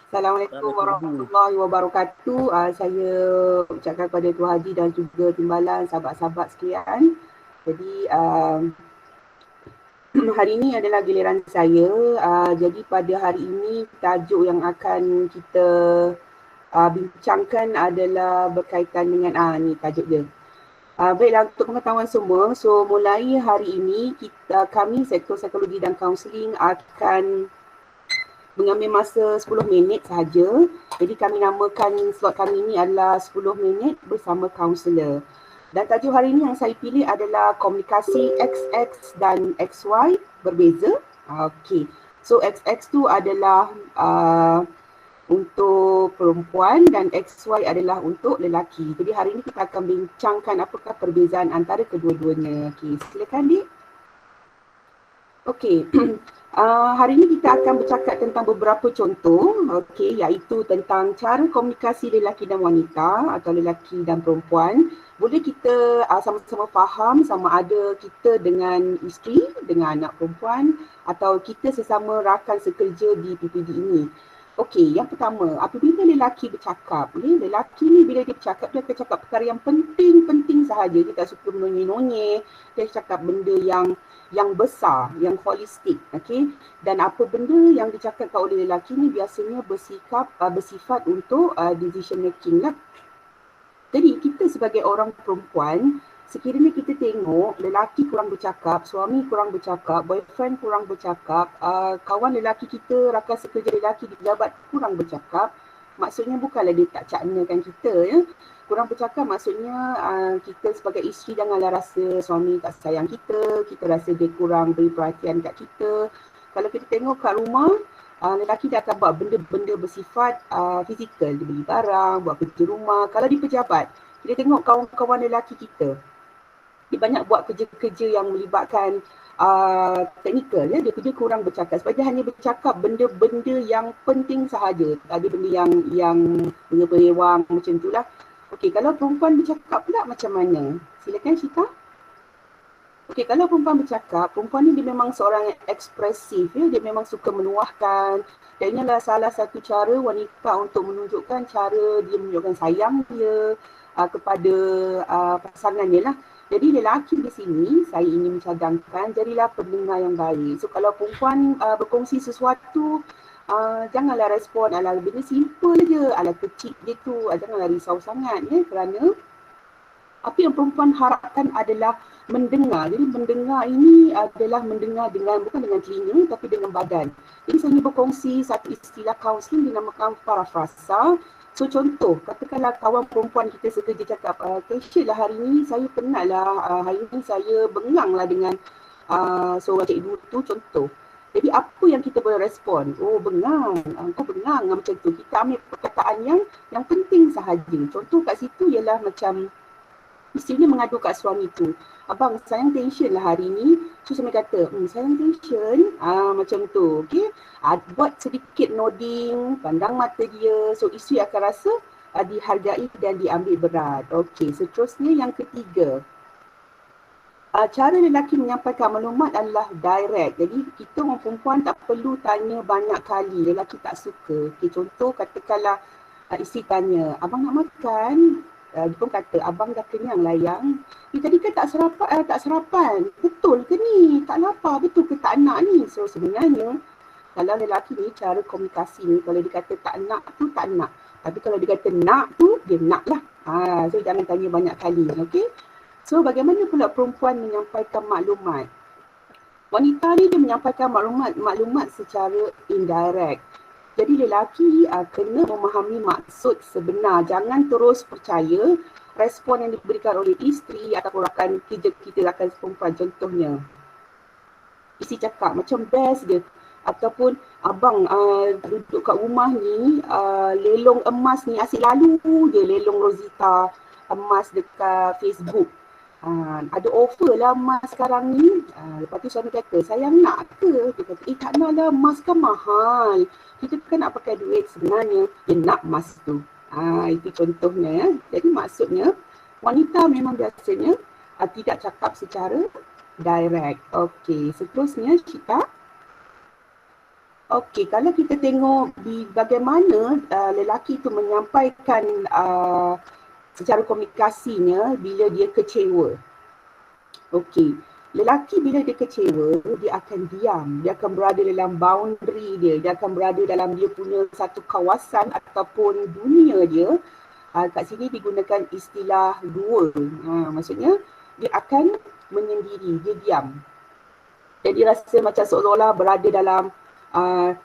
Assalamualaikum warahmatullahi wabarakatuh. Saya ucapkan kepada Tuan Haji dan juga timbalan, sahabat-sahabat sekalian. Jadi hari ini adalah giliran saya. Jadi pada hari ini tajuk yang akan kita bincangkan adalah berkaitan dengan ni tajuk dia. Baiklah, untuk pengetahuan semua, so mulai hari ini kami Sektor Psikologi dan Kaunseling akan mengambil masa 10 minit sahaja. Jadi kami namakan slot kami ini adalah 10 minit bersama kaunselor. Dan tajuk hari ini yang saya pilih adalah komunikasi XX dan XY berbeza. Okey. So XX tu adalah untuk perempuan dan XY adalah untuk lelaki. Jadi hari ini kita akan bincangkan apakah perbezaan antara kedua-duanya. Okey, silakan Dik. Okey. Hari ini kita akan bercakap tentang beberapa contoh, iaitu tentang cara komunikasi lelaki dan wanita atau lelaki dan perempuan. Boleh kita sama-sama faham sama ada kita dengan isteri, dengan anak perempuan atau kita sesama rakan sekerja di PPD ini. Okey, yang pertama, apabila lelaki bercakap, lelaki ni bila dia bercakap, dia akan cakap perkara yang penting-penting sahaja. Dia tak suka menonyeh-nonyeh, dia cakap benda yang besar, yang holistik, okey. Dan apa benda yang dicakapkan oleh lelaki ni biasanya bersifat untuk decision making lah. Jadi kita sebagai orang perempuan, sekiranya kita tengok lelaki kurang bercakap, suami kurang bercakap, boyfriend kurang bercakap, kawan lelaki kita, rakan sekerja lelaki di pejabat kurang bercakap, maksudnya bukanlah dia tak caknakan kita ya. Kurang bercakap maksudnya kita sebagai isteri janganlah rasa suami tak sayang kita rasa dia kurang beri perhatian kat kita. Kalau kita tengok kat rumah, lelaki dia akan buat benda-benda bersifat fizikal, dia beli barang, buat kerja rumah. Kalau di pejabat, kita tengok kawan-kawan lelaki kita, dia banyak buat kerja-kerja yang melibatkan teknikal ya, dia kurang bercakap sebab dia hanya bercakap benda-benda yang penting sahaja. Ada benda yang berewang macam itulah. Okey, kalau perempuan bercakap pula macam mana? Silakan Syita. Okey, kalau perempuan bercakap, perempuan ni dia memang seorang yang ekspresif ya, dia memang suka menuahkan. Dan inilah salah satu cara wanita untuk menunjukkan cara dia menunjukkan sayang dia kepada pasangan dia lah. Jadi lelaki di sini saya ingin mencadangkan jadilah pendengar yang baik. So kalau perempuan berkongsi sesuatu, janganlah respon ala benda simple je, ala kecil je tu, janganlah risau sangat ya, kerana apa yang perempuan harapkan adalah mendengar. Jadi mendengar ini adalah mendengar bukan dengan telinga tapi dengan badan. Jadi saya berkongsi satu istilah kaunseling dinamakan parafrasa. So contoh, katakanlah kawan perempuan kita sekerja cakap, Keisha lah hari ni saya penat lah, hari ni saya bengang lah dengan seorang cikgu tu, contoh. Jadi apa yang kita boleh respon? Oh bengang, kau bengang macam tu. Kita ambil perkataan yang penting sahaja. Contoh kat situ ialah macam isterinya mengadu kat suami tu. Abang sayang tension lah hari ni. So suami kata, sayang tension, macam tu. Okay? Buat sedikit nodding, pandang mata dia. So isteri akan rasa dihargai dan diambil berat. Okay, seterusnya yang ketiga. Cara lelaki menyampaikan maklumat adalah direct. Jadi kita orang perempuan tak perlu tanya banyak kali. Lelaki tak suka. Okay, contoh katakanlah isteri tanya, abang nak makan? Dia pun kata, abang dah kenyang lah yang. Tadi kan tak sarapan. Betul ke ni? Tak lapar. Betul ke tak nak ni? So sebenarnya kalau lelaki ni cara komunikasi ni, kalau dia kata tak nak tu tak nak. Tapi kalau dia kata nak tu, dia nak lah. So jangan tanya banyak kali. Okay? So bagaimana pula perempuan menyampaikan maklumat? Wanita ni dia menyampaikan maklumat secara indirect. Jadi lelaki kena memahami maksud sebenar. Jangan terus percaya respon yang diberikan oleh isteri ataupun rakan kerja kita, rakan perempuan. Contohnya, isteri cakap macam best dia. Ataupun abang duduk kat rumah ni, lelong emas ni asyik lalu je lelong Rosita emas dekat Facebook. Ada offer lah emas sekarang ni. Lepas tu suami kata, sayang nak ke? Dia kata, tak nak lah, emas kan mahal. Kita kan nak pakai duit sebenarnya. Dia nak emas tu. Itu contohnya ya. Jadi maksudnya, wanita memang biasanya tidak cakap secara direct. Okey, seterusnya Syita. Okey, kalau kita tengok bagaimana lelaki itu menyampaikan secara komunikasinya bila dia kecewa. Okey, lelaki bila dia kecewa, dia akan diam. Dia akan berada dalam boundary dia. Dia akan berada dalam dia punya satu kawasan ataupun dunia dia. Kat sini digunakan istilah dua. Maksudnya, dia akan menyendiri, dia diam. Dan dia rasa macam seolah-olah berada dalam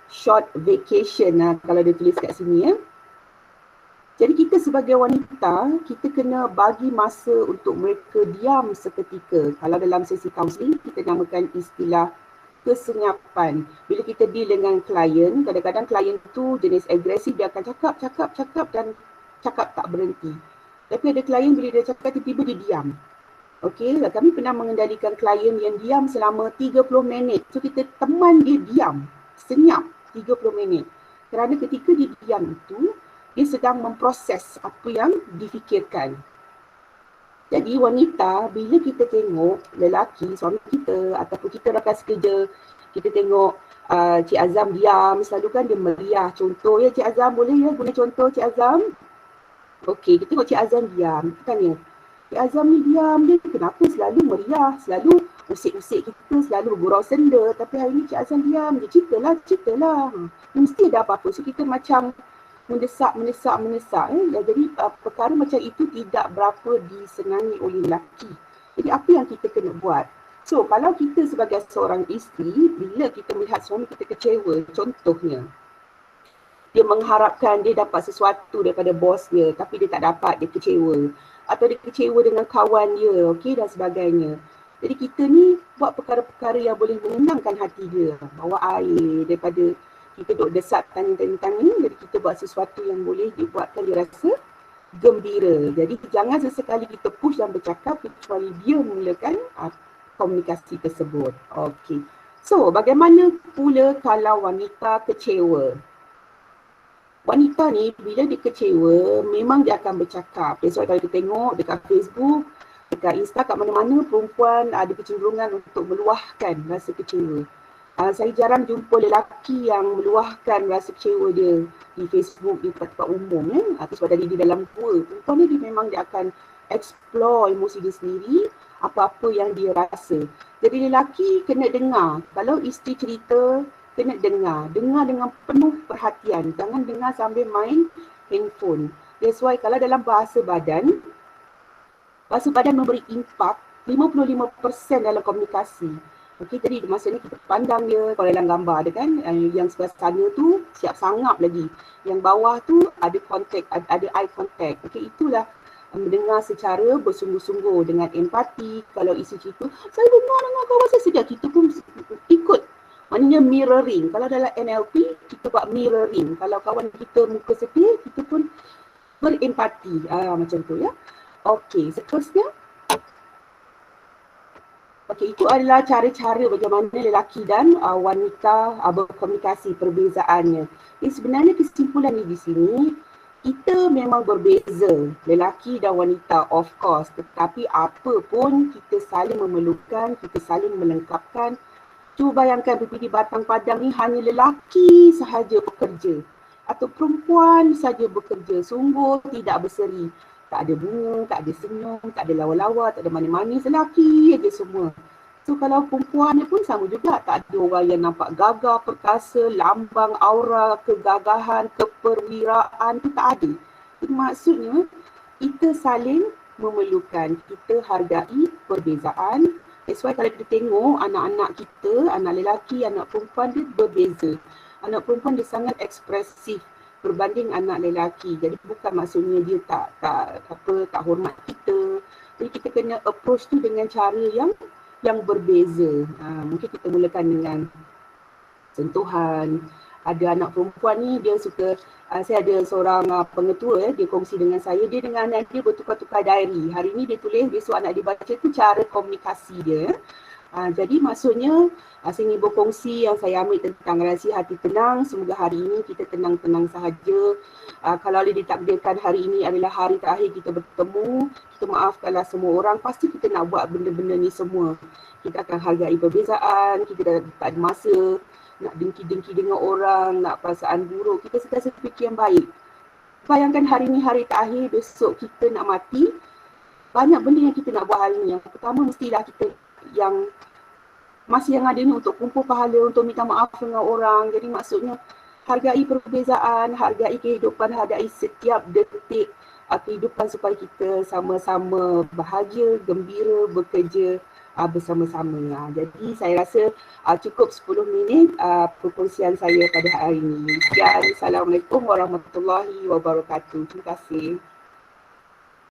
short vacation kalau dia tulis kat sini ya. Jadi kita sebagai wanita, kita kena bagi masa untuk mereka diam seketika. Kalau dalam sesi kaunseling, kita namakan istilah kesenyapan. Bila kita deal dengan klien, kadang-kadang klien tu jenis agresif, dia akan cakap dan cakap tak berhenti. Tapi ada klien bila dia cakap, tiba-tiba dia diam. Okey, kami pernah mengendalikan klien yang diam selama 30 minit. So kita teman dia diam, senyap 30 minit. Kerana ketika dia diam itu, dia sedang memproses apa yang difikirkan. Jadi wanita, bila kita tengok lelaki, suami kita ataupun kita rakan sekerja, kita tengok Cik Azam diam, selalu kan dia meriah. Contoh ya Cik Azam, boleh ya guna contoh Cik Azam? Okey, kita tengok Cik Azam diam. Kita tanya, Cik Azam ni diam, dia kenapa selalu meriah, selalu usik-usik kita, selalu bergurau senda. Tapi hari ni Cik Azam diam, dia ceritalah. Mesti ada apa-apa. So kita macam mendesak. Jadi perkara macam itu tidak berapa disenangi oleh lelaki. Jadi apa yang kita kena buat? So kalau kita sebagai seorang isteri, bila kita melihat suami kita kecewa, contohnya, dia mengharapkan dia dapat sesuatu daripada bos dia, tapi dia tak dapat, dia kecewa. Atau dia kecewa dengan kawan dia, okey, dan sebagainya. Jadi kita ni buat perkara-perkara yang boleh menenangkan hati dia. Bawa air daripada kita duduk desak tangis, jadi kita buat sesuatu yang boleh dibuatkan dia rasa gembira. Jadi jangan sesekali kita push dan bercakap kecuali dia memulakan komunikasi tersebut. Okey. So, bagaimana pula kalau wanita kecewa? Wanita ni bila dia kecewa, memang dia akan bercakap. Sebab kalau kita tengok dekat Facebook, dekat Insta, kat mana-mana perempuan ada kecenderungan untuk meluahkan rasa kecewa. Saya jarang jumpa lelaki yang meluahkan rasa kecewa dia di Facebook, di tempat-tempat umum. Sebab dari dia dalam gua, perempuan ni dia memang dia akan explore emosi dia sendiri, apa-apa yang dia rasa. Jadi lelaki kena dengar. Kalau isteri cerita, kena dengar. Dengar dengan penuh perhatian. Jangan dengar sambil main handphone. That's why kalau dalam bahasa badan memberi impak 55% dalam komunikasi. Okey, jadi masa ni kita pandang dia, kalau dalam gambar ada kan, yang sebelah sana tu siap sangap lagi. Yang bawah tu ada contact, ada eye contact. Okey, itulah mendengar secara bersungguh-sungguh dengan empati. Kalau isi cerita, saya dengar kawan saya sedar, kita pun ikut. Maknanya mirroring. Kalau dalam NLP, kita buat mirroring. Kalau kawan kita muka sedih, kita pun berempati. Macam tu ya. Okey, seterusnya. Okey, itu adalah cara-cara bagaimana lelaki dan wanita berkomunikasi, perbezaannya. Sebenarnya kesimpulan di sini, kita memang berbeza, lelaki dan wanita of course. Tetapi apa pun kita saling memerlukan, kita saling melengkapkan. Cuba bayangkan di Batang Padang ni hanya lelaki sahaja bekerja. Atau perempuan saja bekerja, sungguh tidak berseri. Tak ada bunga, tak ada senyum, tak ada lawa-lawa, tak ada manis-manis, lelaki aja semua. So kalau perempuan ni pun sama juga, tak ada orang yang nampak gagah, perkasa, lambang aura, kegagahan, keperwiraan tu tak ada. Itu maksudnya kita saling memerlukan, kita hargai perbezaan. That's why kalau kita tengok anak-anak kita, anak lelaki, anak perempuan dia berbeza. Anak perempuan dia sangat ekspresif berbanding anak lelaki. Jadi bukan maksudnya dia tak hormat kita. Jadi kita kena approach tu dengan cara yang berbeza. Mungkin kita mulakan dengan sentuhan. Ada anak perempuan ni dia suka, saya ada seorang pengetua dia kongsi dengan saya, dia dengan anak dia bertukar-tukar diary. Hari ni dia tulis, besok anak dia baca, tu cara komunikasi dia. Jadi maksudnya saya ingin berkongsi yang saya ambil tentang rahsia hati tenang. Semoga hari ini kita tenang-tenang sahaja. Kalau ditakdirkan hari ini adalah hari terakhir kita bertemu, kita maafkanlah semua orang. Pasti kita nak buat benda-benda ni semua. Kita akan hargai perbezaan, kita dah tak ada masa nak dengki-dengki dengan orang, nak perasaan buruk. Kita sentiasa fikir yang baik. Bayangkan hari ni hari terakhir, besok kita nak mati, banyak benda yang kita nak buat hari ni. Yang pertama mestilah kita yang masa yang ada ni untuk kumpul pahala, untuk minta maaf dengan orang. Jadi maksudnya hargai perbezaan, hargai kehidupan, hargai setiap detik kehidupan supaya kita sama-sama bahagia, gembira, bekerja bersama-sama. Jadi saya rasa cukup 10 minit perkongsian saya pada hari ini. Sekian, Assalamualaikum warahmatullahi wabarakatuh. Terima kasih.